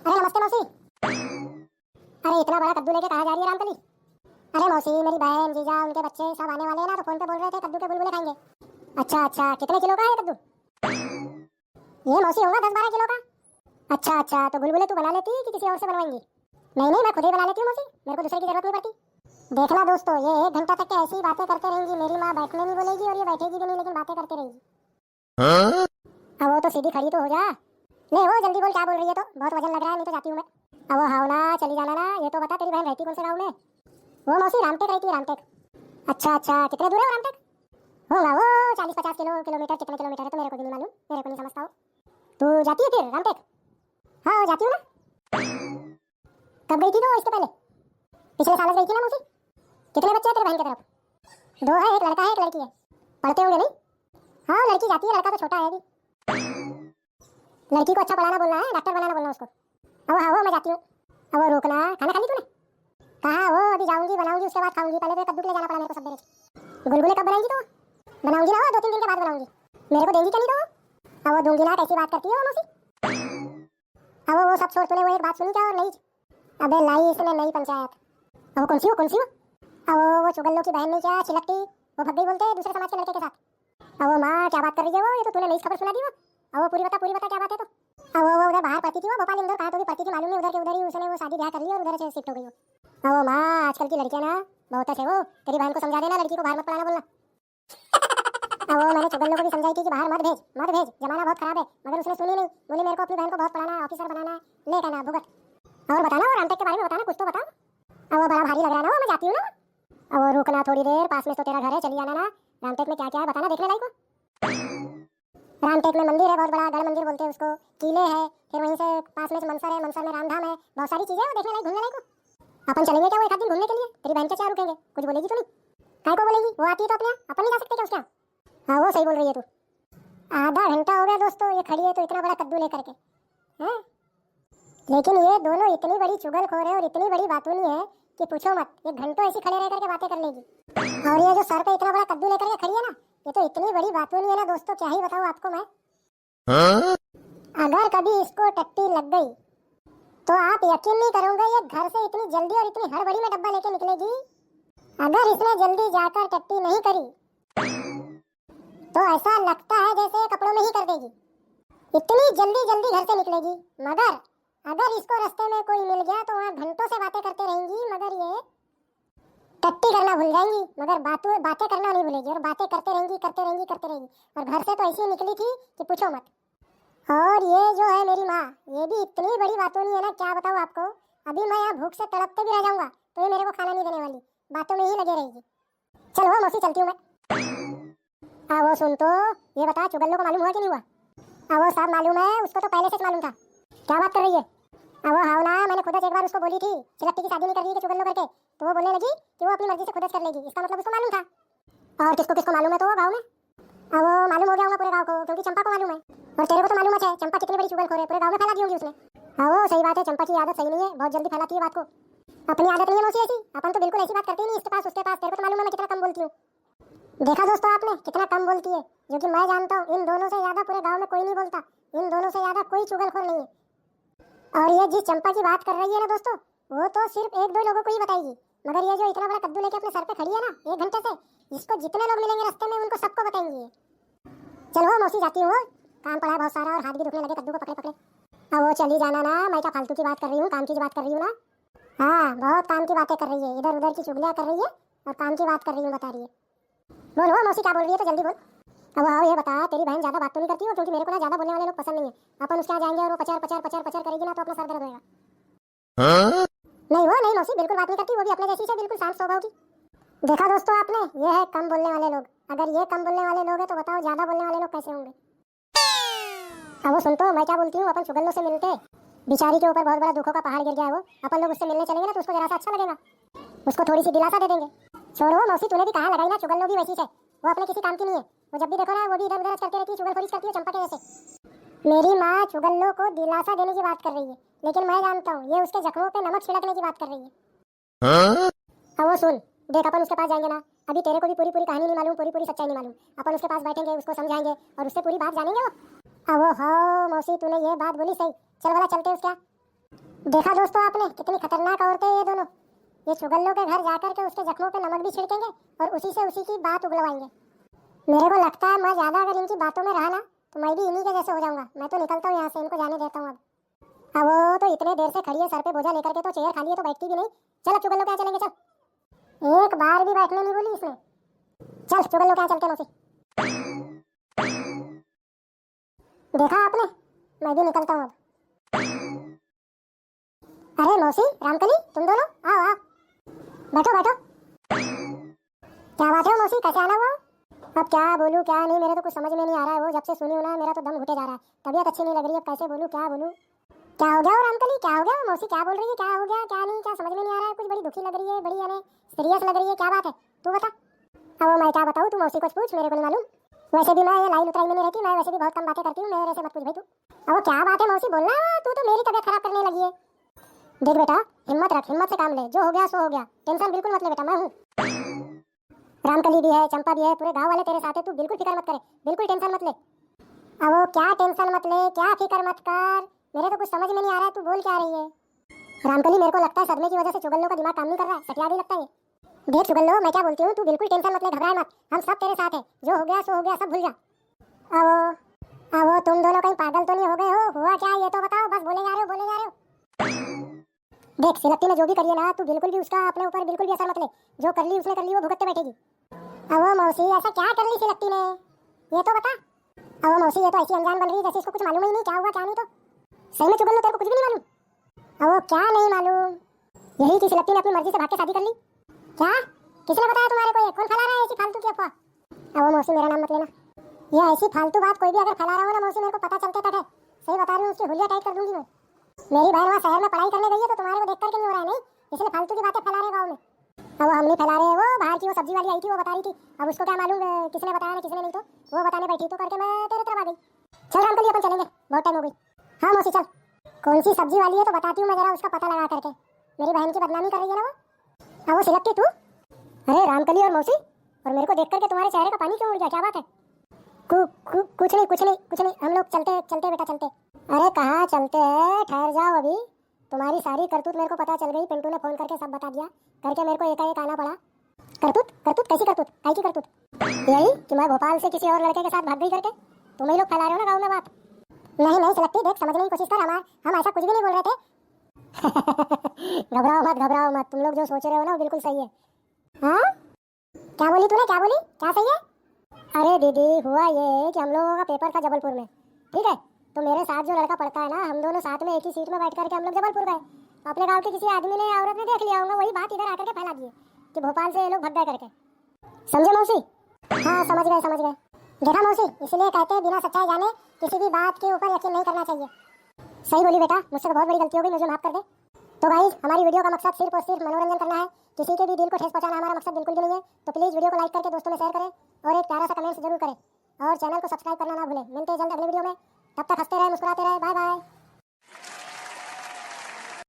अरे नमस्ते मौसी। अरे इतना बड़ा कद्दू लेके कहाँ जा रही है रामकली? अरे मौसी, मेरी बहन जीजा उनके बच्चे सब आने वाले हैं ना, तो फोन पे बोल रहे थे कद्दू के बुलबुले खाएंगे। अच्छा अच्छा, कितने किलो का है कद्दू? ये मौसी होगा 10-12 किलो का। अच्छा अच्छा, तो बुलबुले तू बना लेती कि किसी और से बनवाएंगी? नहीं नहीं, मैं खुद ही बना लेती हूँ मौसी, मेरे को दूसरे की जरूरत नहीं पड़ती। देखना दोस्तों, ये 1 घंटा तक ऐसी ही बातें करते रहेंगी। मेरी माँ बैठने नहीं बोलेगी और ये बैठेगी भी नहीं, लेकिन बातें करते रहेगी। अब वो तो सीधी खड़ी तो हो जा। नहीं वो जल्दी बोल, क्या बोल रही है? तो बहुत वजन लग रहा है, नहीं तो जाती हूँ मैं। अब वो हाव ना, चली जाना ना। ये तो बता, तेरी बहन रहती कौन से गाँव में? वो मौसी रामटेक रहती है, रामटेक। अच्छा अच्छा, कितने दूर है वो रामटेक? होगा वो 40-50 किलोमीटर। कितने किलोमीटर है तो मेरे को भी नहीं मालूम, मेरे को नहीं समझता हो। तू जाती है फिर रामटेक? हाँ जाती हूँ ना। कब गई थी तो? इसके पहले पिछले साल गई थी ना मौसी। कितने बच्चे हैं तेरे बहन की तरफ? 2 है, एक लड़का है एक लड़की है। पढ़ते होंगे नहीं? हाँ लड़की जाती है, लड़का तो छोटा है अभी। लड़की को अच्छा पढ़ाना बोलना है, डॉक्टर बनाना बोलना उसको। अब हाँ वो मैं जाती हूँ। अब वो रोकना। खाना खा ली तूने? कहाँ वो, अभी जाऊंगी बनाऊंगी, उसके बाद खाऊंगी। पहले तो कद्दू के लिए जाना पड़ा मेरे को सवेरे। गुलगुले कब बनाएंगी तो? बनाऊंगी ना वो 2-3 दिन के बाद बनाऊंगी। मेरे को देंगी क्या नहीं तो? अब वो दूंगी ना, कैसी बात करती है वो मौसी। अब वो सब छोड़, तूने वो एक बात सुनी क्या? और नहीं? अबे लाई इसने नई पंचायत। अब वो कौन सी हो? अब वो चुगल्लो की बहन नहीं क्या, छिलकती, वो भग गई बोलते हैं दूसरे समाज के लड़के के साथ। अब वो माँ क्या बात कर रही है वो? ये तो तूने नई खबर सुना दी वो। अब वो पूरी बता क्या बात है तो? अब वो उधर बाहर पढ़ती थी, वो भोपाल इंदौर कहाँ तो भी पढ़ती थी मालूम नहीं, उधर के उधर ही उसने वो शादी ब्याह कर लिया और उधर से शिफ्ट हो गई वो। अब वो माँ, आजकल की लड़कियां ना बहुत अच्छे। वो तेरी बहन को समझा देना, लड़की को बाहर मत पढ़ाना बोलना। अब वो मैंने चुगल्लो को भी समझाई थी कि बाहर मत भेज, जमाना बहुत खराब है, मगर उसने सुनी नहीं। बोली मेरे को अपनी बहन को बहुत पढ़ाना है, ऑफिसर बनाना है, ले कहना भुगत। और बताना वो रामटेक के बारे में बताना, कुछ तो बता। अब वो बड़ा भारी लग रहा है ना वो, मैं जाती हूँ ना। अब वो रुकना थोड़ी देर, पास में तो तेरा घर है, चली जाना ना। रामटेक में क्या क्या है बताना, देखने लायक को। रामटेक में मंदिर है बहुत बड़ा, गढ़ मंदिर बोलते हैं उसको। किले है, फिर वहीं से पास में मनसर है, मनसर में रामधाम है। बहुत सारी चीजें हैं देखने लायक, घूमने लायक को। अपन चलेंगे क्या वो एक आध दिन घूमने के लिए? तेरी बहन के चार रुकेंगे, कुछ बोलेगी तो नहीं? काय को बोलेगी? वो आती है तो अपने अपन नहीं जा सकते क्या उसके यहाँ? हाँ वो सही बोल रही है तू। आधा घंटा हो गया दोस्तों ये खड़ी है, तो इतना बड़ा कद्दू लेकर के हैं। लेकिन ये दोनों इतनी बड़ी चुगलखोर है और इतनी बड़ी बातूनी है कि पूछो मत। ये घंटों ऐसी खड़े रह करके बातें कर लेगी। और ये जो सर पे इतना बड़ा कद्दू लेकर के खड़ी है ना, ये तो इतनी बड़ी बातूनी है ना दोस्तों, क्या ही बताऊं आपको मैं। अगर कभी इसको टट्टी लग गई तो आप यकीन नहीं करोगे, ये घर से इतनी जल्दी और इतनी हड़बड़ी में डब्बा लेके निकलेगी। अगर इसने जल्दी जाकर टट्टी नहीं करी तो ऐसा लगता है जैसे कपड़ों में ही कर देगी। इतनी जल्दी जल्दी घर से निकलेगी। मगर अगर इसको रास्ते में कोई मिल गया तो वहाँ घंटों से बातें करते रहेंगी, मगर ये टट्टी करना भूल जाएंगी, मगर बातें करना नहीं भूलेगी। और बातें करते रहेंगी। और घर से तो ऐसी निकली थी कि पूछो मत। और ये जो है मेरी माँ, ये भी इतनी बड़ी बातों नहीं है ना, क्या बताऊँ आपको। अभी मैं यहाँ भूख से तड़पते भी रह जाऊंगा तो ये मेरे को खाना नहीं देने वाली, बातों में ही लगे रहेगी। चल वो मौसी, चलती हूँ मैं। हाँ वो सुन तो, ये बता चुगल्लो को मालूम हुआ कि नहीं हुआ? हाँ वो सब मालूम है, उसको तो पहले से मालूम था। क्या बात कर रही है? हाँ वो हाव ना, मैंने खुद एक बार उसको बोली थी चिलक्ती की शादी नहीं कर रही है चुगल्लो करके, तो वो बोलने लगी कि वो अपनी मर्जी से खुद कर लेगी। इसका मतलब उसको मालूम था। और किसको किसको मालूम है तो वो गाँव में? अब वो मालूम हो गया होगा पूरे गाँव को, क्योंकि चंपा को मालूम है। और तेरे को तो मालूम है चंपा कितनी बड़ी चुगलखोर है, पूरे गाँव में फैला दी होगी उसने। हाँ वो सही बात है, चंपा की आदत सही नहीं है, बहुत जल्दी फैलाती है बात को। अपनी आदत नहीं है मौसी ऐसी, अपन तो बिल्कुल ऐसी बात करती नहीं, इसके पास उसके पास। तेरे को तो मालूम है मैं कितना कम बोलती हूँ। देखा दोस्तों आपने कितना कम बोलती है, जो कि मैं जानता हूँ इन दोनों से ज्यादा पूरे गाँव में कोई नहीं बोलता। इन दोनों से ज्यादा कोई चुगलखोर नहीं है। और ये जिस चंपा की बात कर रही है ना दोस्तों, वो तो सिर्फ 1-2 लोगों को ही बताएगी। मगर ये जो इतना बड़ा कद्दू लेके अपने सर पे खड़ी है ना 1 घंटे से, इसको जितने लोग मिलेंगे रास्ते में उनको सबको बताएंगी। चलो मौसी, जाती हूँ, काम पड़ा है बहुत सारा और हाथ भी दुखने लगे कद्दू को पकड़े। अब वो चली जाना ना, मैं क्या फालतू की बात कर रही हूँ, काम की बात कर रही हूँ ना। हाँ बहुत काम की बातें कर रही है, इधर उधर की चुगलियाँ कर रही है और काम की बात कर रही हूँ, बता रही है। बोलो मौसी, क्या बोल रही है तो जल्दी बोल। अब आओ ये बता, तेरी बहन ज्यादा बात तो नहीं करती हो? क्योंकि मेरे को ना ज्यादा बोलने वाले लोग पसंद नहीं है। अपन उसके यहाँ जाएंगे और वो पचार करेगी ना तो अपना सर दर्द होगा। नहीं वो नहीं मौसी, बिल्कुल बात नहीं करती, वो भी अपने जैसी से बिल्कुल शांत स्वभाव की। देखा दोस्तों आपने, ये है कम बोलने वाले लोग। अगर ये कम बोलने वाले लोग हैं तो बताओ ज्यादा बोलने वाले लोग कैसे होंगे। अब वो सुन तो, मैं क्या बोलती हूँ, अपन चुगल्लो से मिलते, बेचारी के ऊपर बहुत बड़ा दुखों का पहाड़ गिर गया है वो, अपन लोग उससे मिलने चलेंगे ना तो उसको जरा सा अच्छा लगेगा, उसको थोड़ी सी दिलासा दे देंगे। छोड़ो मौसी, तूने भी कहा लगाई ना, चुगल्लो भी वैसी है, वो अपने किसी काम की नहीं है। वो जब भी देखो ना वो भी इधर उधर करती रहती है, चुगलखोरी करती है चंपा के जैसे। मेरी माँ चुगल्लो को दिलासा देने की बात कर रही है, लेकिन मैं जानता हूँ ये उसके जख्मों पे नमक छिड़कने की बात कर रही है। अब वो सुन, देख अपन उसके पास जाएंगे ना, अभी तेरे को भी पूरी कहानी नहीं मालूम, पूरी सच्चाई नहीं मालूम। अपन उसके पास बैठेंगे, उसको समझाएंगे और उससे पूरी बात जानेंगे वो। अब वो हाँ मौसी, तूने ये बात बोली सही। चल वाला चलते उसका। देखा दोस्तों आपने, कितनी खतरनाक औरतें हैं ये दोनों। ये चुगल्लों के घर जाकर के उसके जख्मों पे नमक भी छिड़केंगे और उसी से उसी की बात उगलवाएंगे। मेरे को लगता है मैं ज्यादा अगर इनकी बातों में रहा ना तो मैं भी इन्हीं के जैसे हो जाऊंगा। मैं तो निकलता हूँ यहाँ से, इनको जाने देता हूँ अब वो तो इतने देर से खड़ी है सर पे बोझा लेकर के, तो चेयर खाली है तो बैठती भी नहीं। चल अब चुगल्लो क्या चलेंगे, चल। एक बार भी बैठने नहीं बोली इसने। चल चुगल्लो क्या चलते मौसी। देखा आपने, मैं भी निकलता हूँ अब। अरे मौसी, रामकली, तुम दोनों आओ आओ, बैठो बैठो। क्या बात है मौसी, कैसे आना हुआ? अब क्या बोलूं क्या नहीं, मेरे तो कुछ समझ में नहीं आ रहा है। वो जब से सुनी हूं ना मेरा तो दम घुटे जा रहा है, तबीयत अच्छी नहीं लग रही है। अब कैसे बोलूं क्या बोलूं? क्या हो गया रामकली, क्या हो गया? मौसी क्या बोल रही है, क्या हो गया क्या नहीं, क्या समझ में नहीं आ रहा है। कुछ बड़ी दुखी लग रही है, बड़ी यानी सीरियस लग रही है, क्या बात है तू बता। अब मैं क्या बताऊं, तू मौसी को पूछ, मेरे को नहीं मालूम। वैसे भी मैं ये लाइन उतराई में नहीं रहती, मैं वैसे भी बहुत कम बातें करती हूँ, मेरे से मत पूछ भाई तू। अब क्या बात है मौसी, बोलना, तू तो मेरी तबीयत खराब करने लगी है। देख बेटा, हिम्मत रख, हिम्मत से काम ले, जो हो गया सो हो गया, टेंशन बिल्कुल मत ले बेटा, मैं हूँ। रामकली भी है, चंपा भी है, पूरे गांव वाले तेरे साथ है, तू बिल्कुल फिक्र मत करे, बिल्कुल टेंशन मत ले। अब वो क्या टेंशन मत ले, क्या फिक्र मत कर, मेरे तो कुछ समझ में नहीं आ रहा है तू बोल क्या रही है। रामकली मेरे को लगता है सदमे की वजह से चुगल्लो का दिमाग काम नहीं कर रहा है, सटियादी लगता है। देख चुगल्लो, मैं क्या बोलती हूँ, तू बिल्कुल टेंशन मत ले, घबराए मत, हम सब तेरे साथ है, जो हो गया सो हो गया, सब भूल जा। अब तुम दोनों कहीं पागल तो नहीं हो गए हो? हुआ क्या ये तो बताओ, बस बोले जा रहे हो बोले जा रहे हो। देख सिलक्ति ने जो भी करिए ना, तू बिल्कुल भी उसका अपने ऊपर बिल्कुल भी असर मत ले, जो कर ली उसने कर ली, वो भुगतते बैठेगी। अब मौसी ऐसा क्या कर ली सिलक्ति ने, ये तो बता। अब मौसी ये तो ऐसी अनजान बन रही है जैसे इसको कुछ मालूम ही नहीं क्या हुआ क्या नहीं। तो सही में चुगल्लो तेरे को कुछ भी नहीं मालूम? अब क्या नहीं मालूम, यही कि सिलक्ति ने अपनी मर्जी से भाग के शादी कर ली। क्या, किसने बताया तुम्हारे को? ये कौन फैला रहा है ऐसी फालतू की अफवाह? अब मौसी मेरा नाम मत लेना, ये ऐसी फालतू बात कोई भी अगर फैला रहा हो ना मौसी, मेरे को पता चलते तक है, सही बता रही हूँ, उसकी हुलिया टाइट कर दूंगी मैं। मेरी बहन वहाँ शहर में पढ़ाई करने गई है तो तुम्हारे को देख करके नहीं हो रहा है नहीं, इसलिए फालतू की बातें फैला रहे गाँव में। अब वो हम नहीं फैला रहे, वो बाहर की वो सब्जी वाली आई थी वो बता रही थी, अब उसको क्या मालूम किसने बताया ना किसने नहीं, तो वो बताने बैठी तो करके मैं तेरे तरफ आ गई। चल रामकली अपन चलेंगे, बहुत टाइम हो गई। हाँ मौसी चल, कौन सी सब्जी वाली है तो बताती हूँ मैं जरा, उसका पता लगा करके। मेरी बहन की बदनामी कर रही है ना वो। हाँ वो सिलक्ति तू? अरे रामकली और मौसी, और मेरे को देख करके तुम्हारे चेहरे का पानी क्यों उड़ गया, क्या बात है? कुछ नहीं कुछ नहीं कुछ नहीं, हम लोग चलते चलते बेटा चलते। अरे कहाँ चलते हैं, ठहर जाओ अभी, तुम्हारी सारी करतूत मेरे को पता चल गई, पिंटू ने फोन करके सब बता दिया, करके मेरे को एकाएक आना पड़ा। करतूत करतूत कैसी करतूत, काय की करतूत? यही कि मैं भोपाल से किसी और लड़के के साथ भाग गई करके, तुम ही लोग फैला रहे हो ना गाँव में बात। नहीं नहीं सिलक्ति, देख समझने की कोशिश कर, हम ऐसा कुछ भी नहीं बोल रहे थे। घबराओ मत, तुम लोग जो सोच रहे हो ना वो बिल्कुल सही है। हाँ क्या बोली तूने, क्या बोली, क्या सही है? अरे दीदी हुआ ये कि हम लोगों का पेपर था जबलपुर में, ठीक है, तो मेरे साथ जो लड़का पढ़ता है ना, हम दोनों साथ में एक ही सीट में बैठ करके हम लोग जबलपुर गए। अपने गांव के किसी आदमी ने औरत ने देख लिया होगा, वही बात इधर आकर के फैला दी कि भोपाल से ये लोग भग गए करके। समझे मौसी? हाँ समझ गए। देखा मौसी, इसलिए कहते हैं बिना सच्चाई जाने किसी भी बात के ऊपर यकीन नहीं करना चाहिए। सही बोली बेटा, मुझसे तो बहुत बड़ी गलती हो गई, मुझे माफ कर दे। तो गाइस हमारी वीडियो का मकसद सिर्फ और सिर्फ मनोरंजन करना है, किसी के भी दिल को ठेस पहुंचाना हमारा मकसद बिल्कुल भी नहीं है। तो प्लीज वीडियो को लाइक करके दोस्तों में शेयर करें और एक प्यारा सा कमेंट जरूर करें और चैनल को सब्सक्राइब करना ना भूलें। मिलते हैं जल्द अगले वीडियो में, तब तक हंसते रहे मुस्कुराते रहे, बाय बाय।